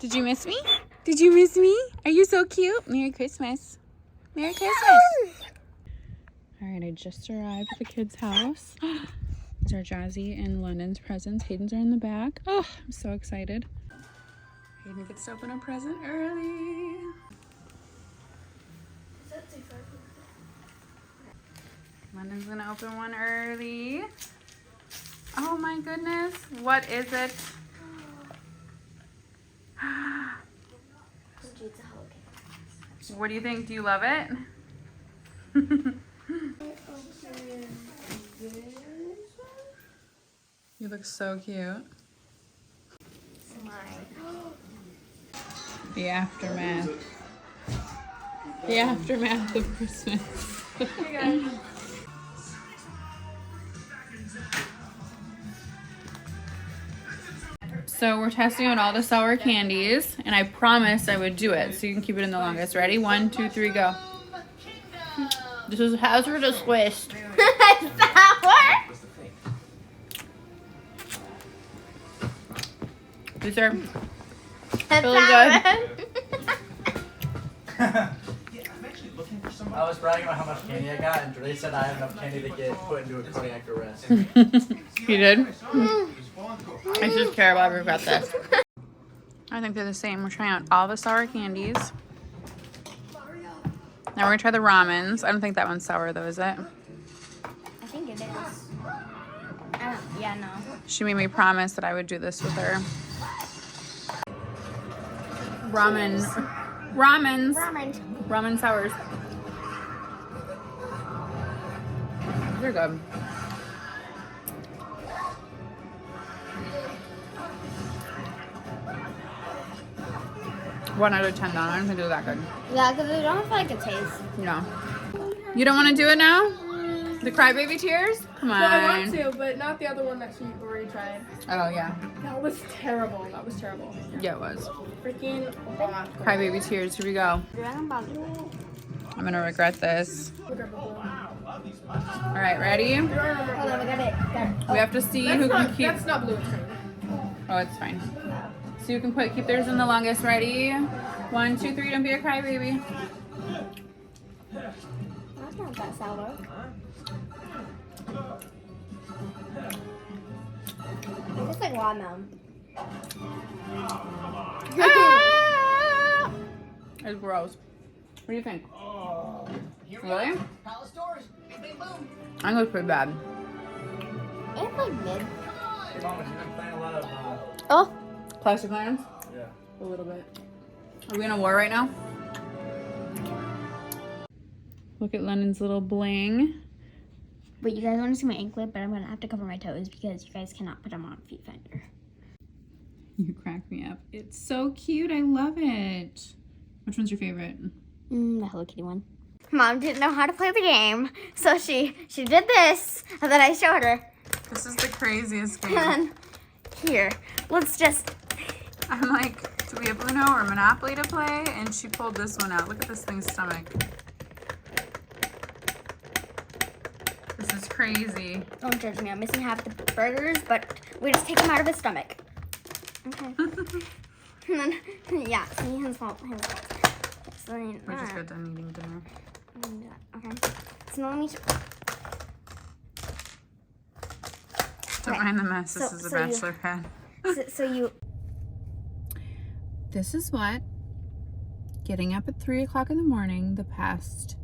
Did you miss me? Did you miss me? Are you so cute? Merry Christmas. Merry Christmas. All right, I just arrived at the kids' house. These are Jazzy and London's presents. Hayden's are in the back. Oh, I'm so excited. Hayden gets to open a present early. London's gonna open one early. Oh my goodness, what is it? What do you think? Do you love it? You look so cute. The aftermath. The aftermath of Christmas. Hey guys. So we're testing out all the sour candies, and I promised I would do it, so you can keep it in the longest. Ready? 1, 2, 3, go. This is hazardous waste. Sour? These are That's really good. I was bragging about how much candy I got, and Dre said I have enough candy to get put into a cardiac arrest. You did? I should care about regret this. I think they're the same. We're trying out all the sour candies. Now we're gonna try the ramens. I don't think that one's sour though, is it? I think it is. Yeah, no. She made me promise that I would do this with her. Ramens. Ramen sours. They're good. One out of 10 down. I don't think they're that good. Yeah, because they don't have like a taste. No. You don't want to do it now? The crybaby tears? Come on. No, I want to, but not the other one that she already tried. Oh yeah. That was terrible. That was terrible. Yeah, it was. Freaking awful. Crybaby tears. Here we go. I'm gonna regret this. All right, ready? Hold on, we got it. We have to see who can keep. That's not blue. It's green. Oh, it's fine. So you can keep theirs in the longest. Ready? 1, 2, 3. Don't be a crybaby. That's not that sour. It's like watermelon. Ah! It's gross. What do you think? Really? I think it's pretty bad. It's like mid. Mama, you've been playing a lot of, Oh. Plastic Lands? yeah. A little bit. Are we in a war right now? Look at London's little bling. But you guys want to see my anklet, but I'm going to have to cover my toes because you guys cannot put them on Feet Finder. You crack me up. It's so cute. I love it. Which one's your favorite? The Hello Kitty one. Mom didn't know how to play the game, so she did this, and then I showed her. This is the craziest game. And here, let's just... I'm like, do we have Uno or Monopoly to play? And she pulled this one out. Look at this thing's stomach. This is crazy. Don't judge me. I'm missing half the burgers, but we just take them out of his stomach. Okay. And then, yeah, see, his fault. So then, We just got done eating dinner. okay. So let me... Don't mind the mess. This is a so you- bachelor pad. So you... This is what getting up at 3 o'clock in the morning the past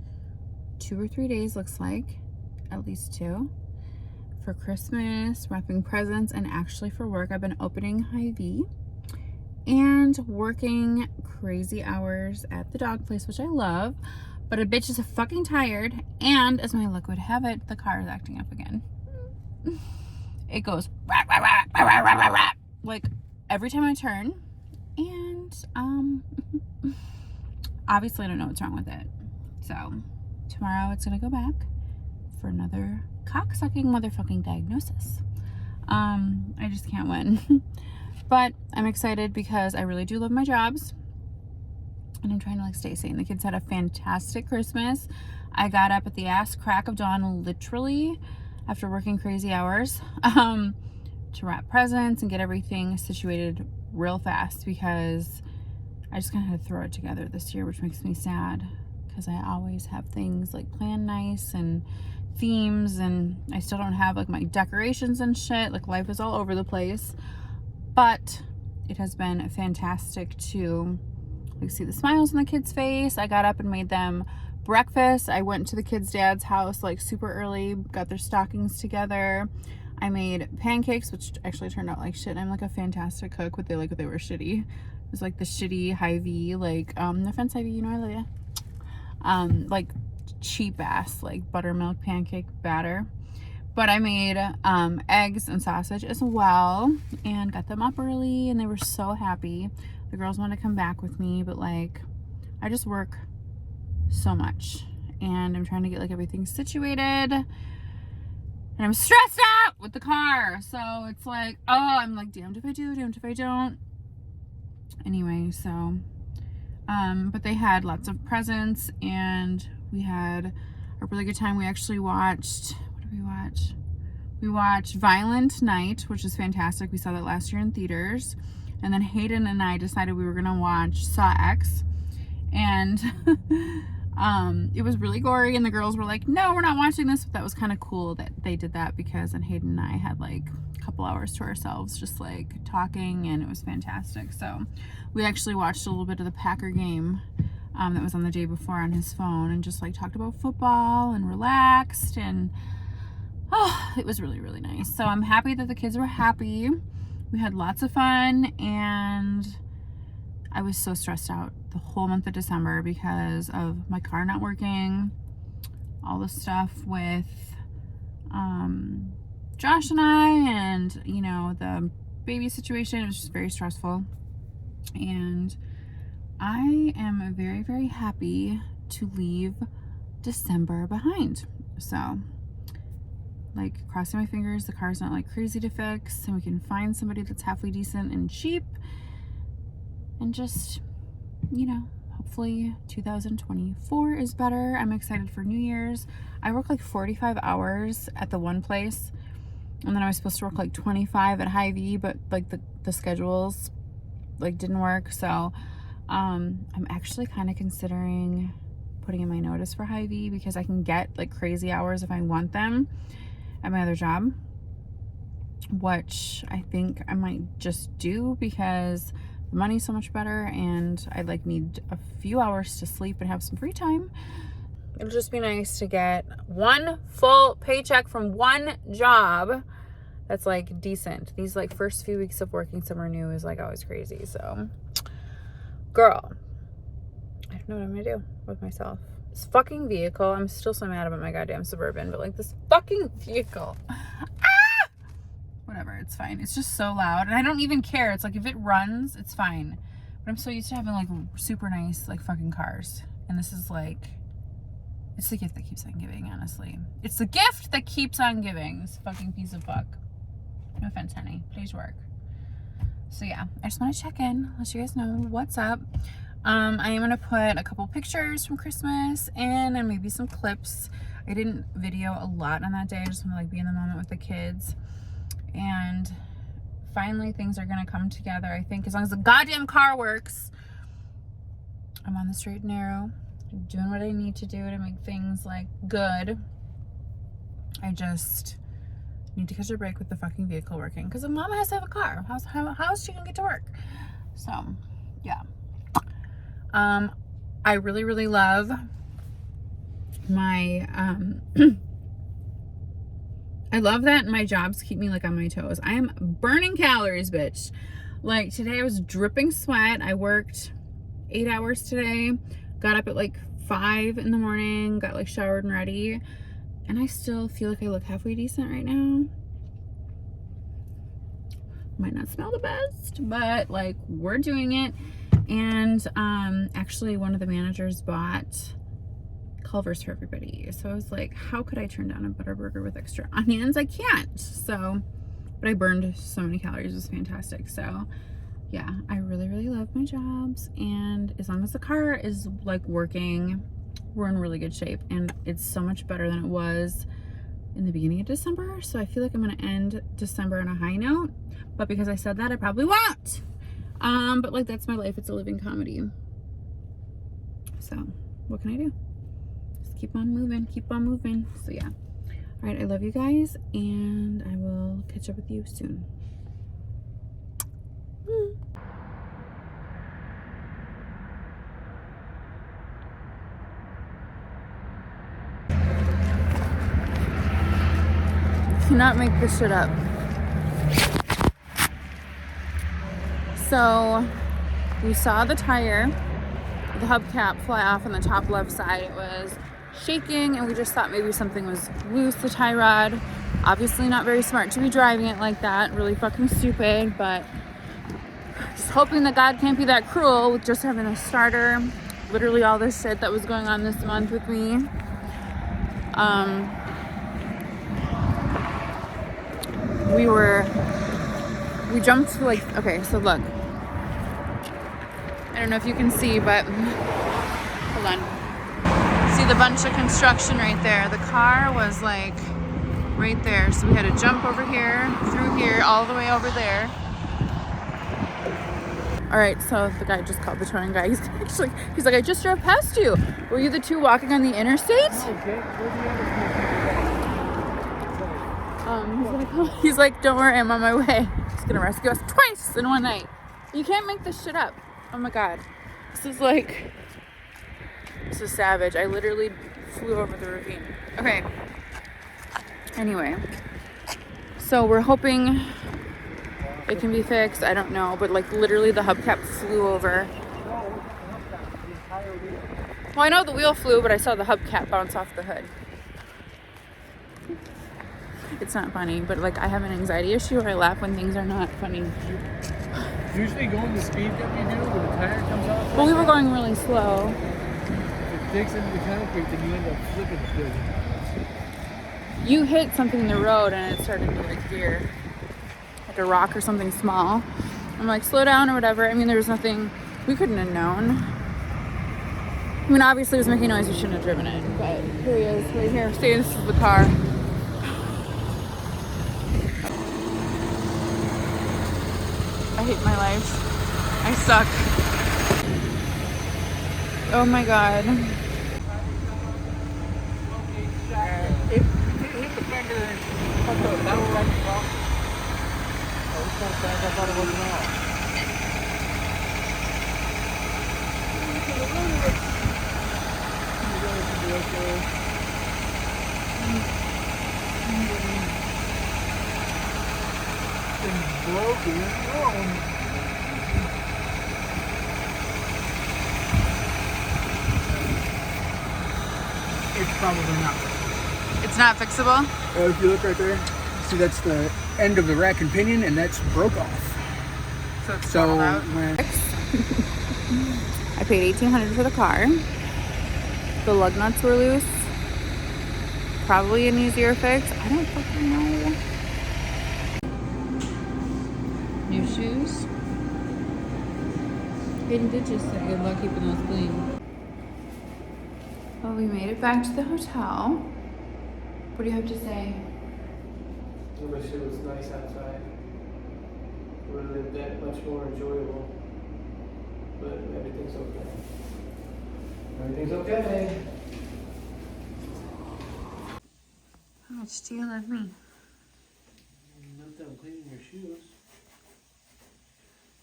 2 or 3 days looks like. At least 2. For Christmas, wrapping presents, and actually for work. I've been opening Hy-Vee and working crazy hours at the dog place, which I love. But a bitch is fucking tired, and as my luck would have it, the car is acting up again. It goes rah, rah, rah, rah, rah, rah, rah, rah, like every time I turn, and obviously I don't know what's wrong with it. So tomorrow it's gonna go back for another cocksucking motherfucking diagnosis. I just can't win. But I'm excited because I really do love my jobs, and I'm trying to like stay sane. The kids had a fantastic Christmas. I got up at the ass crack of dawn, literally, after working crazy hours, to wrap presents and get everything situated real fast because I just kind of had to throw it together this year, which makes me sad because I always have things like planned nice and themes, and I still don't have like my decorations and shit. Like life is all over the place, but it has been fantastic to like see the smiles on the kids' face. I got up and made them breakfast. I went to the kids' dad's house like super early, got their stockings together. I made pancakes, which actually turned out like shit. I'm like a fantastic cook, but they were shitty. It was like the shitty Hy-Vee, like no offense Hy-Vee, you know I love you. Like cheap ass like buttermilk pancake batter. But I made eggs and sausage as well and got them up early, and they were so happy. The girls wanted to come back with me, but like I just work so much and I'm trying to get like everything situated, and I'm stressed out with the car. So it's like, oh, I'm like damned if I do, damned if I don't. Anyway, so but they had lots of presents and we had a really good time. We actually watched, what did we watch? We watched Violent Night, which is fantastic. We saw that last year in theaters. And then Hayden and I decided we were gonna watch Saw X, and it was really gory, and the girls were like, no, we're not watching this. But that was kind of cool that they did that, because then Hayden and I had like a couple hours to ourselves just like talking, and it was fantastic. So we actually watched a little bit of the Packer game that was on the day before on his phone, and just like talked about football and relaxed, and oh, it was really, really nice. So I'm happy that the kids were happy. We had lots of fun, and I was so stressed out the whole month of December because of my car not working, all the stuff with Josh and I, and you know, the baby situation. It was just very stressful, and I am very, very happy to leave December behind. So like crossing my fingers the car's not like crazy to fix, and we can find somebody that's halfway decent and cheap, and just, you know, hopefully 2024 is better. I'm excited for New Year's. I work like 45 hours at the one place, and then I was supposed to work like 25 at Hy-Vee, but like the schedules like didn't work. So I'm actually kind of considering putting in my notice for Hy-Vee, because I can get like crazy hours if I want them at my other job, which I think I might just do because the money's so much better, and I like need a few hours to sleep and have some free time. It'll just be nice to get one full paycheck from one job that's like decent. These like first few weeks of working somewhere new is like always crazy. So girl, I don't know what I'm gonna do with myself. This fucking vehicle, I'm still so mad about my goddamn Suburban, but like this fucking vehicle, whatever, it's fine. It's just so loud, and I don't even care. It's like if it runs, it's fine. But I'm so used to having like super nice like fucking cars, and this is like, it's the gift that keeps on giving, honestly. It's the gift that keeps on giving, this fucking piece of fuck. No offense, honey, please work. So yeah, I just want to check in, let you guys know what's up. I am gonna put a couple pictures from Christmas in, and maybe some clips. I didn't video a lot on that day. I just want to like be in the moment with the kids, and finally things are gonna come together. I think as long as the goddamn car works, I'm on the straight and narrow, doing what I need to do to make things like good. I just need to catch a break with the fucking vehicle working, because mama has to have a car. How is she gonna get to work? So yeah. I really, really love my, I love that my jobs keep me like on my toes. I am burning calories, bitch. Like today I was dripping sweat. I worked 8 hours today, got up at like 5 in the morning, got like showered and ready, and I still feel like I look halfway decent right now. Might not smell the best, but like we're doing it. And actually one of the managers bought Culver's for everybody. So I was like, how could I turn down a Butterburger with extra onions? I can't. So, but I burned so many calories. It was fantastic. So yeah, I really, really love my jobs. And as long as the car is like working, we're in really good shape. And it's so much better than it was in the beginning of December. So I feel like I'm going to end December on a high note. But because I said that, I probably won't. But like, that's my life. It's a living comedy. So what can I do? Just keep on moving, keep on moving. So yeah. All right, I love you guys, and I will catch up with you soon. Cannot make this shit up. So we saw the tire, the hubcap fly off on the top left side. It was shaking, and we just thought maybe something was loose, the tie rod. Obviously not very smart to be driving it like that. Really fucking stupid, but just hoping that God can't be that cruel with just having a starter. Literally all this shit that was going on this month with me. We jumped to like, okay, so look. I don't know if you can see, but hold on. See the bunch of construction right there. The car was like right there. So we had to jump over here, through here, all the way over there. All right, so the guy just called the towing guy. He's like, I just drove past you. Were you the two walking on the interstate? He's like, don't worry, I'm on my way. He's gonna rescue us twice in one night. You can't make this shit up. Oh my God. This is savage. I literally flew over the ravine. Okay. Anyway. So we're hoping it can be fixed. I don't know, but like literally the hubcap flew over. Well, I know the wheel flew, but I saw the hubcap bounce off the hood. It's not funny, but like I have an anxiety issue where I laugh when things are not funny. Usually going the speed that we do when the tire comes off. Well, we were going really slow. If it digs into the concrete, then you end up flipping the building. You hit something in the road and it started to like veer. Like a rock or something small. I'm like, slow down or whatever. I mean, there was nothing, we couldn't have known. I mean, obviously it was making noise, we shouldn't have driven it, but here he is, right here. See, this is the car. I hate my life. I suck. Oh my God. If hit the fender and fucked up, that was like wrong. I was trying to think, I thought it wasn't off. It's broken. It's probably not. It's not fixable? If you look right there, see that's the end of the rack and pinion, and that's broke off. So it's So throttled out. when I paid $1,800 for the car. The lug nuts were loose. Probably an easier fix. I don't fucking know. New shoes. Hayden did just say good luck keeping those clean. Well, we made it back to the hotel. What do you have to say? I wish it was nice outside. It would have been that much more enjoyable. But everything's okay. Everything's okay. How much do you love me? Not done cleaning your shoes.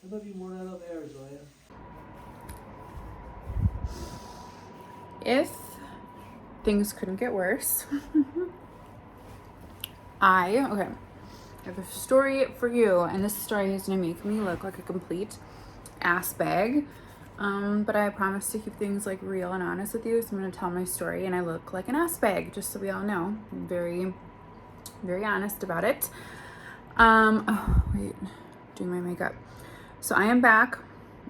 I love you more than I love Arizona. If things couldn't get worse, I have a story for you, and this story is gonna make me look like a complete ass bag. But I promise to keep things like real and honest with you, so I'm gonna tell my story, and I look like an ass bag, just so we all know. I'm very, very honest about it. Oh wait, doing my makeup. So I am back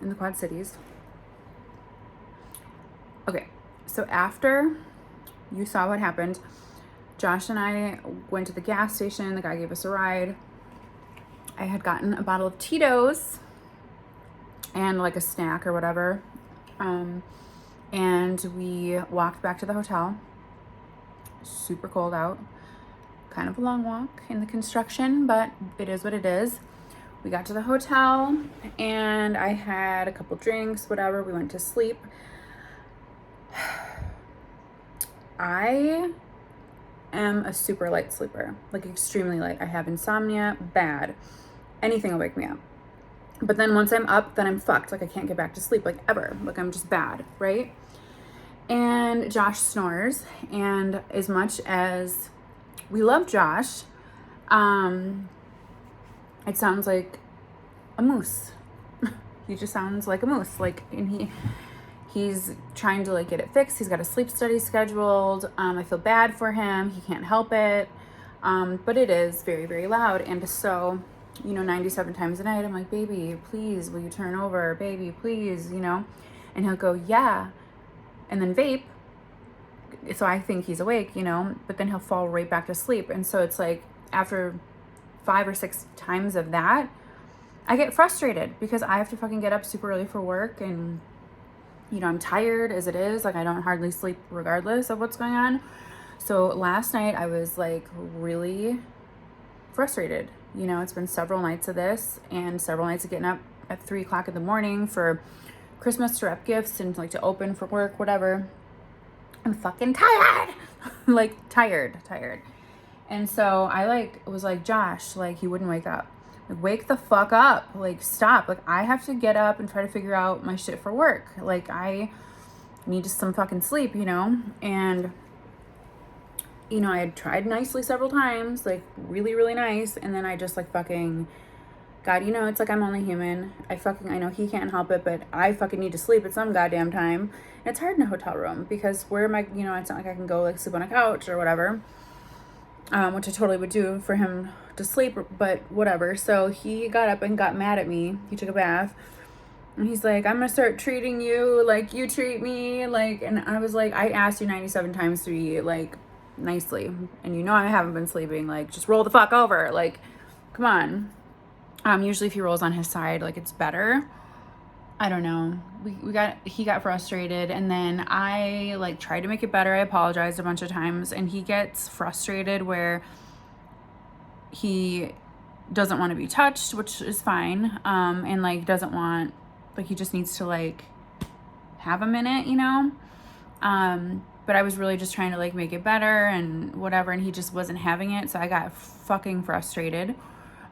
in the Quad Cities. Okay, so after you saw what happened, Josh and I went to the gas station. The guy gave us a ride. I had gotten a bottle of Tito's and like a snack or whatever. And we walked back to the hotel. Super cold out. Kind of a long walk in the construction, but it is what it is. we got to the hotel and I had a couple drinks, whatever. We went to sleep. I am a super light sleeper, like extremely light. I have insomnia, bad. Anything will wake me up. But then once I'm up, then I'm fucked. Like I can't get back to sleep, like ever. Like I'm just bad, right? And Josh snores. And as much as we love Josh, it sounds like a moose. He just sounds like a moose. Like, and he's trying to like get it fixed. He's got a sleep study scheduled. I feel bad for him. He can't help it. But it is very, very loud. And so, 97 times a night, I'm like, baby, please, will you turn over? Baby, please, And he'll go, yeah. And then vape. So I think he's awake, but then he'll fall right back to sleep. And so it's like after 5 or 6 times of that, I get frustrated because I have to fucking get up super early for work. And, I'm tired as it is. Like I don't hardly sleep regardless of what's going on. So last night I was like really frustrated. It's been several nights of this and several nights of getting up at 3 o'clock in the morning for Christmas to wrap gifts and like to open for work, whatever. I'm fucking tired. Like tired. And so I was like, Josh, like he wouldn't wake up. Like wake the fuck up. Like stop. Like I have to get up and try to figure out my shit for work. Like I need some fucking sleep, And I had tried nicely several times, like really, really nice. And then I just like fucking, God, it's like I'm only human. I know he can't help it, but I fucking need to sleep at some goddamn time. And it's hard in a hotel room because where am I, it's not like I can go like sleep on a couch or whatever, which I totally would do for him to sleep, but whatever. So he got up and got mad at me. He took a bath and he's like, I'm gonna start treating you like you treat me. Like, and I was like, I asked you 97 times to be like nicely, and I haven't been sleeping. Like just roll the fuck over. Like come on. Usually if he rolls on his side, like it's better. I don't know. He got frustrated and then I like tried to make it better. I apologized a bunch of times and he gets frustrated where he doesn't want to be touched, which is fine. And like doesn't want, like he just needs to like have a minute, but I was really just trying to like make it better and whatever. And he just wasn't having it. So I got fucking frustrated.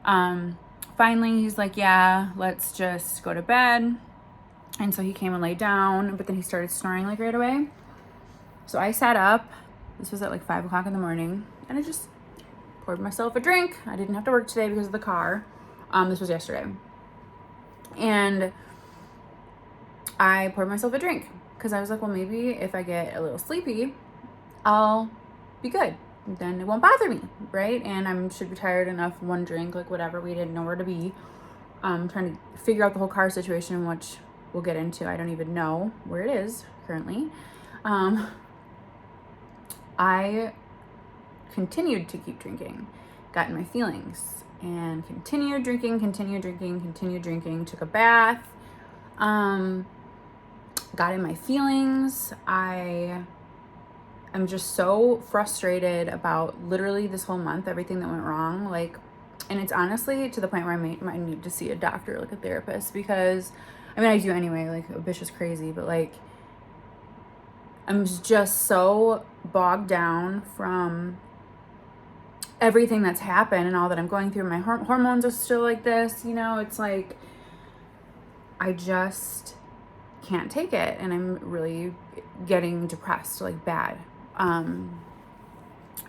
Finally, he's like, yeah, let's just go to bed. And so he came and laid down, but then he started snoring like right away. So I sat up. This was at like 5 o'clock in the morning. And I just poured myself a drink. I didn't have to work today because of the car. This was yesterday. And I poured myself a drink because I was like, well, maybe if I get a little sleepy, I'll be good. Then it won't bother me, right? And I should be tired enough, one drink, like whatever. We didn't know where to be. Trying to figure out the whole car situation, which we'll get into. I don't even know where it is currently. I continued to keep drinking, got in my feelings, and continued drinking, took a bath, got in my feelings. I'm just so frustrated about literally this whole month, everything that went wrong. Like, and it's honestly to the point where I might need to see a doctor, like a therapist, because I do anyway, like a bitch is crazy, but like, I'm just so bogged down from everything that's happened and all that I'm going through. My hormones are still like this, it's like, I just can't take it. And I'm really getting depressed, like bad. And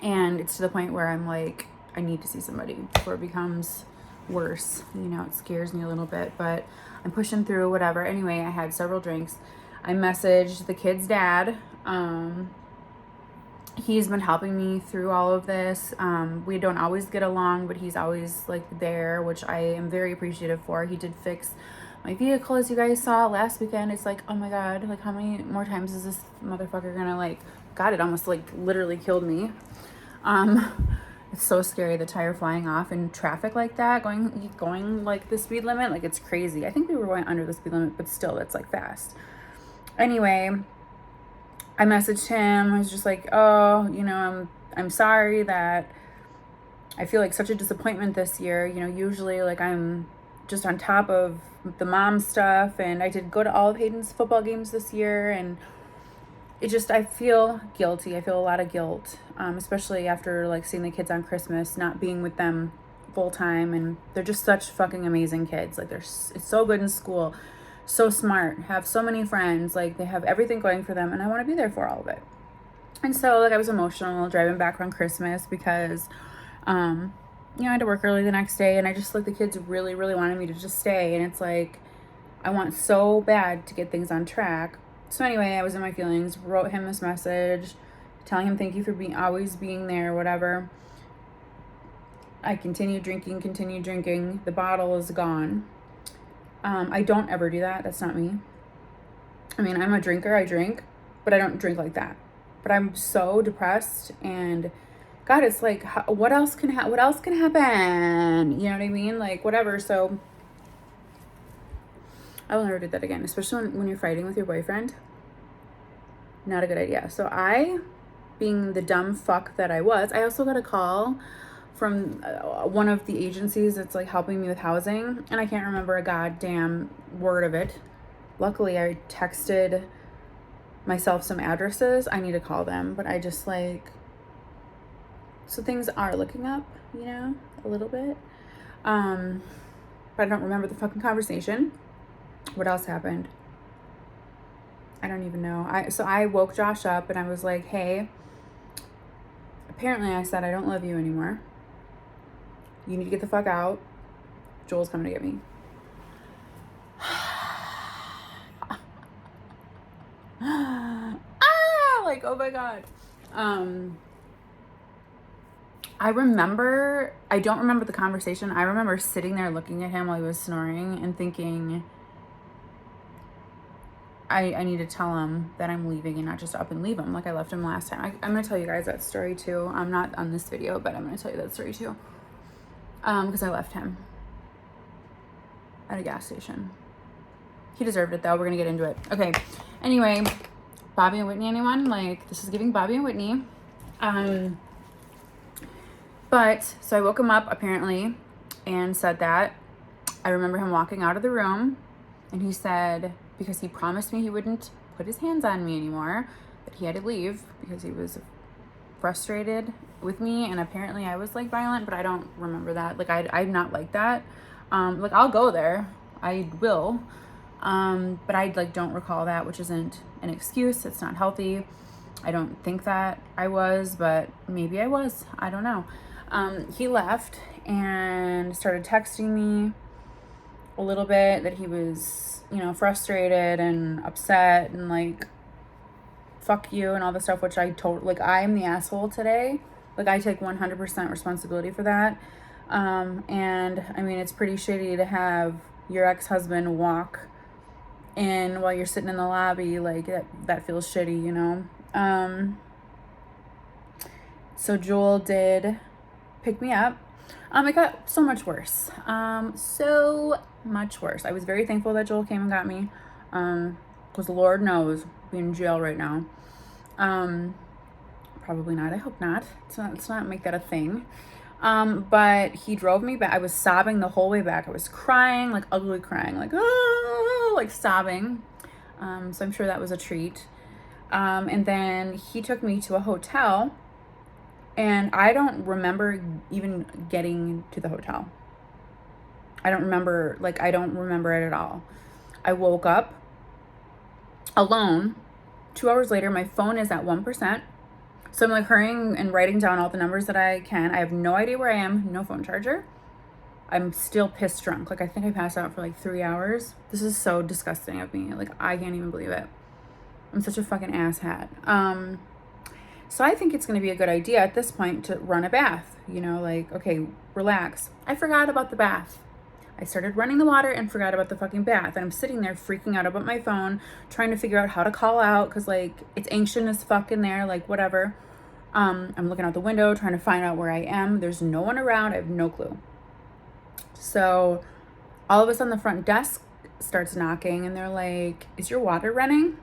it's to the point where I'm like, I need to see somebody before it becomes worse. It scares me a little bit, but I'm pushing through, whatever. Anyway, I had several drinks. I messaged the kid's dad. He's been helping me through all of this. We don't always get along, but he's always like there, which I am very appreciative for. He did fix my vehicle, as you guys saw last weekend. It's like, oh my God, like how many more times is this motherfucker gonna like, God, it almost like literally killed me. It's so scary, the tire flying off in traffic like that, going like the speed limit, like it's crazy. I think we were going under the speed limit, but still, that's like fast. Anyway, I messaged him. I was just like, oh, I'm sorry that I feel like such a disappointment this year. Usually like I'm just on top of the mom stuff. And I did go to all of Hayden's football games this year, and it just, I feel guilty. I feel a lot of guilt, especially after like seeing the kids on Christmas, not being with them full time. And they're just such fucking amazing kids. Like it's so good in school, so smart, have so many friends, like they have everything going for them, and I want to be there for all of it. And so like I was emotional driving back on Christmas because you know, I had to work early the next day, and I just, like, the kids really, really wanted me to just stay, and it's like, I want so bad to get things on track. So anyway, I was in my feelings, wrote him this message, telling him thank you for always being there, whatever. I continued drinking. The bottle is gone. I don't ever do that. That's not me. I mean, I'm a drinker. I drink, but I don't drink like that. But I'm so depressed, and God, it's like, what else can happen? You know what I mean? Like, whatever. So I will never do that again, especially when you're fighting with your boyfriend. Not a good idea. So I, being the dumb fuck that I was, I also got a call from one of the agencies that's like helping me with housing, and I can't remember a goddamn word of it. Luckily, I texted myself some addresses. I need to call them, but I just like, so things are looking up, you know, a little bit. But I don't remember the fucking conversation. What else happened? I don't even know. So I woke Josh up and I was like, hey, apparently I said I don't love you anymore. You need to get the fuck out. Joel's coming to get me. Like, oh my God. I don't remember the conversation. I remember sitting there looking at him while he was snoring and thinking, I need to tell him that I'm leaving and not just up and leave him like I left him last time. I'm going to tell you guys that story too. I'm not on this video, but I'm going to tell you that story too. Because I left him at a gas station. He deserved it though. We're going to get into it. Okay. Anyway, Bobby and Whitney, anyone? Like, this is giving Bobby and Whitney. But, so I woke him up apparently and said that. I remember him walking out of the room, and he said, because he promised me he wouldn't put his hands on me anymore, that he had to leave because he was frustrated with me, and apparently I was like violent, but I don't remember that. Like, I'm not like that. Like, I'll go there. I will. But I like don't recall that, which isn't an excuse. It's not healthy. I don't think that I was, but maybe I was. I don't know. He left and started texting me a little bit that he was, you know, frustrated and upset and like, fuck you and all this stuff, which I told, like, I'm the asshole today. Like, I take 100% responsibility for that. And I mean, it's pretty shitty to have your ex-husband walk in while you're sitting in the lobby. Like, that feels shitty, you know? So Joel did pick me up. It got so much worse. So much worse. I was very thankful that Joel came and got me. Because the Lord knows, I'll be in jail right now. Probably not. I hope not. Let's not make that a thing. But he drove me back. I was sobbing the whole way back. I was crying, like ugly crying, like, oh, like sobbing. So I'm sure that was a treat. And then he took me to a hotel, and I don't remember even getting to the hotel. I don't remember it at all. I woke up alone. 2 hours later, my phone is at 1%. So I'm like hurrying and writing down all the numbers that I can. I have no idea where I am. No phone charger. I'm still pissed drunk. Like, I think I passed out for like 3 hours. This is so disgusting of me. Like, I can't even believe it. I'm such a fucking asshat. So I think it's going to be a good idea at this point to run a bath. You know, like, okay, relax. I forgot about the bath. I started running the water and forgot about the fucking bath. And I'm sitting there freaking out about my phone, trying to figure out how to call out because, like, it's ancient as fuck in there, like, whatever. I'm looking out the window, trying to find out where I am. There's no one around. I have no clue. So all of a sudden, the front desk starts knocking, and they're like, is your water running?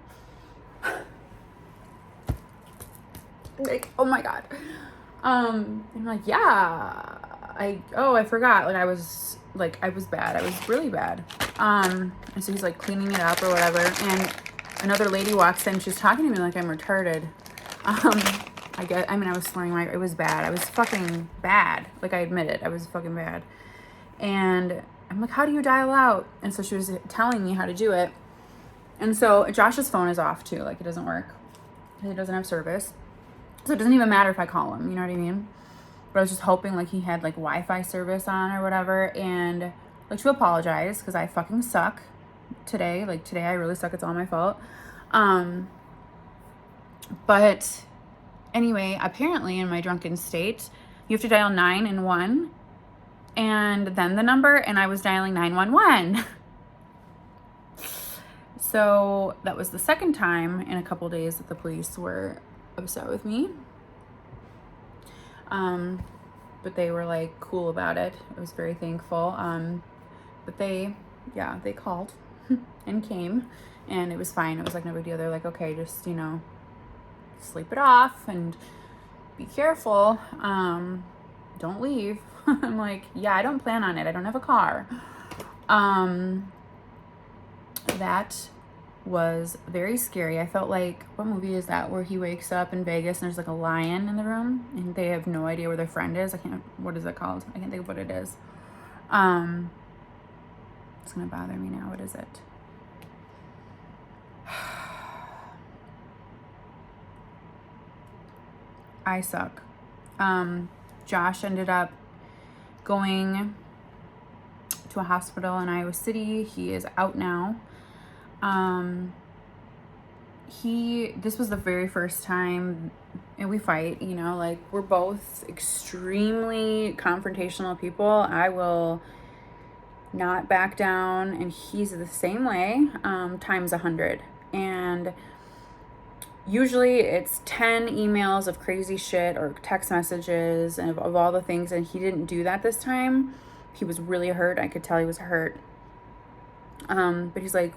Like, oh my God. I'm like, yeah, I forgot. Like, I was bad. I was really bad. And so he's like cleaning it up or whatever. And another lady walks in. She's talking to me like I'm retarded. I was slurring it was bad. I was fucking bad. Like, I admit it. I was fucking bad. And I'm like, how do you dial out? And so she was telling me how to do it. And so Josh's phone is off too. Like, it doesn't work. He doesn't have service. So it doesn't even matter if I call him. You know what I mean? But I was just hoping like he had like Wi-Fi service on or whatever. And like, to apologize because I fucking suck today. Like, today I really suck. It's all my fault. But anyway, apparently in my drunken state, you have to dial 911 and then the number, and I was dialing 911. So that was the second time in a couple days that the police were upset with me. But they were like cool about it. I was very thankful. But they called and came, and it was fine. It was like no big deal. They're like, okay, just, you know, sleep it off and be careful. Don't leave. I'm like, yeah, I don't plan on it. I don't have a car. That was very scary. I felt like, what movie is that where he wakes up in Vegas and there's like a lion in the room and they have no idea where their friend is? What is it called? I can't think of what it is. It's gonna bother me now. What is it? I suck. Josh ended up going to a hospital in Iowa City. He is out now. This was the very first time, and we fight, you know, like, we're both extremely confrontational people. I will not back down, and he's the same way, times 100. And usually it's 10 emails of crazy shit or text messages and of all the things, and he didn't do that this time. He was really hurt. I could tell he was hurt. But he's like,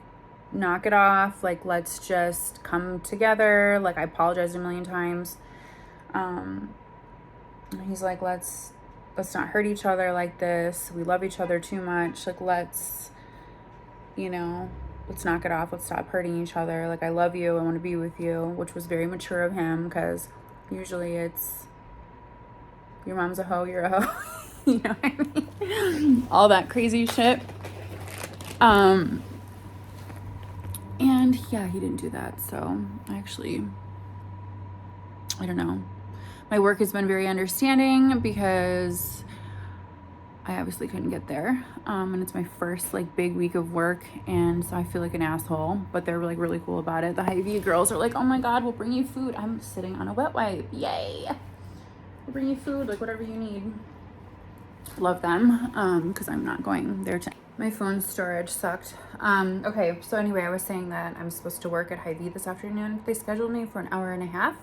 knock it off. Like, let's just come together. Like, I apologized a million times. He's like, let's not hurt each other like this. We love each other too much. Like, let's knock it off. Let's stop hurting each other. Like, I love you. I want to be with you, which was very mature of him, because usually it's, your mom's a hoe, you're a hoe. You know what I mean? All that crazy shit. And yeah, he didn't do that. So I don't know. My work has been very understanding because I obviously couldn't get there. And it's my first like big week of work, and so I feel like an asshole, but they're like really cool about it. The Hy-Vee girls are like, oh my God, we'll bring you food. I'm sitting on a wet wipe. Yay. We'll bring you food, like whatever you need. Love them, because I'm not going there my phone storage sucked. Okay, so anyway, I was saying that I'm supposed to work at Hy-Vee this afternoon. They scheduled me for an hour and a half.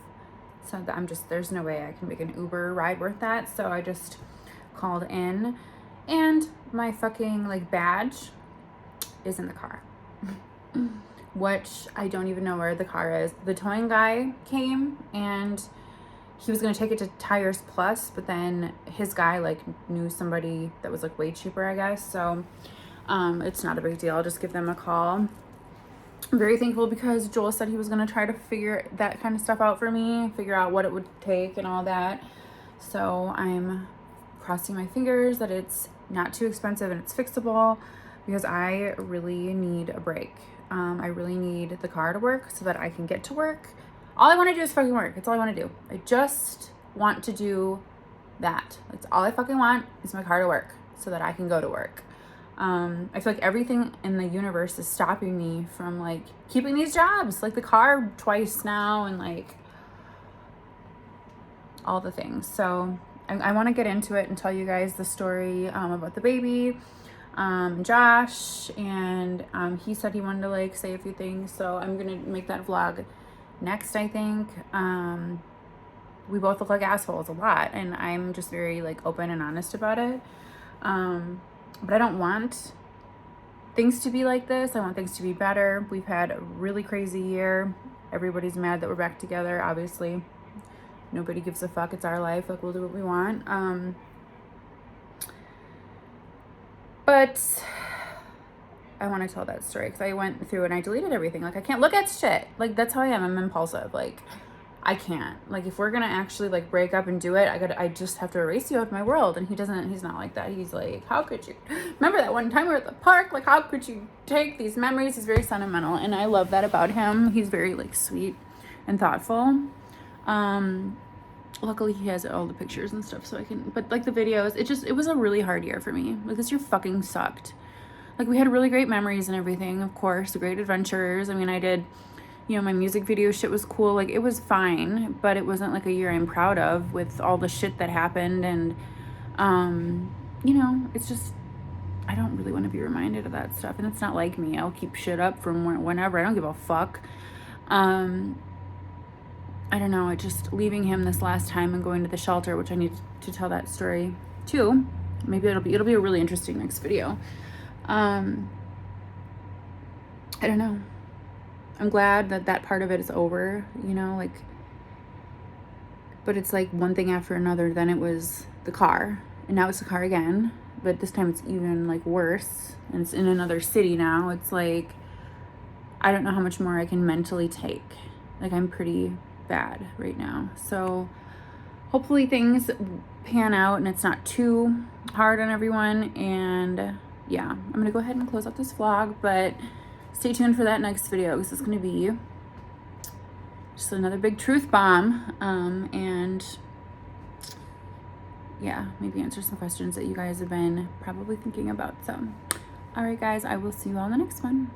So there's no way I can make an Uber ride worth that. So I just called in, and my fucking like badge is in the car. Which I don't even know where the car is. The towing guy came and he was gonna take it to Tires Plus, but then his guy like knew somebody that was like way cheaper, I guess. So it's not a big deal. I'll just give them a call. I'm very thankful because Joel said he was gonna try to figure that kind of stuff out for me, figure out what it would take and all that. So I'm crossing my fingers that it's not too expensive and it's fixable, because I really need a break. I really need the car to work so that I can get to work. All I want to do is fucking work. That's all I want to do. I just want to do that. That's all I fucking want, is my car to work so that I can go to work. I feel like everything in the universe is stopping me from like keeping these jobs, like the car twice now, and like all the things. So I want to get into it and tell you guys the story about the baby, Josh, and he said he wanted to like say a few things, so I'm gonna make that vlog next, I think. We both look like assholes a lot, and I'm just very like open and honest about it. But I don't want things to be like this. I want things to be better. We've had a really crazy year. Everybody's mad that we're back together, obviously. nobody gives a fuck. It's our life. Like, we'll do what we want. But I want to tell that story because I went through and I deleted everything. Like, I can't look at shit. Like, that's how I am. I'm impulsive. Like, I can't. Like, if we're gonna actually like break up and do it, I just have to erase you out of my world. And he's not like that. He's like, how could you remember that one time we were at the park? Like, how could you take these memories? He's very sentimental, and I love that about him. He's very like sweet and thoughtful. Luckily he has all the pictures and stuff, so I can, but like the videos, it was a really hard year for me. Like, this year fucking sucked. Like, we had really great memories and everything, of course, great adventures. I mean, I did, you know, my music video shit was cool. Like, it was fine, but it wasn't like a year I'm proud of with all the shit that happened. And, you know, it's just, I don't really want to be reminded of that stuff. And it's not like me. I'll keep shit up from whenever. I don't give a fuck. I don't know. Just leaving him this last time and going to the shelter, which I need to tell that story too. Maybe it'll be a really interesting next video. I don't know. I'm glad that part of it is over, you know, like, but it's like one thing after another. Then it was the car, and now it's the car again, but this time it's even like worse, and it's in another city now. It's like, I don't know how much more I can mentally take. Like, I'm pretty bad right now. So hopefully things pan out and it's not too hard on everyone. And yeah, I'm gonna go ahead and close out this vlog, but stay tuned for that next video because it's gonna be just another big truth bomb. And yeah, maybe answer some questions that you guys have been probably thinking about. So all right guys, I will see you all in the next one.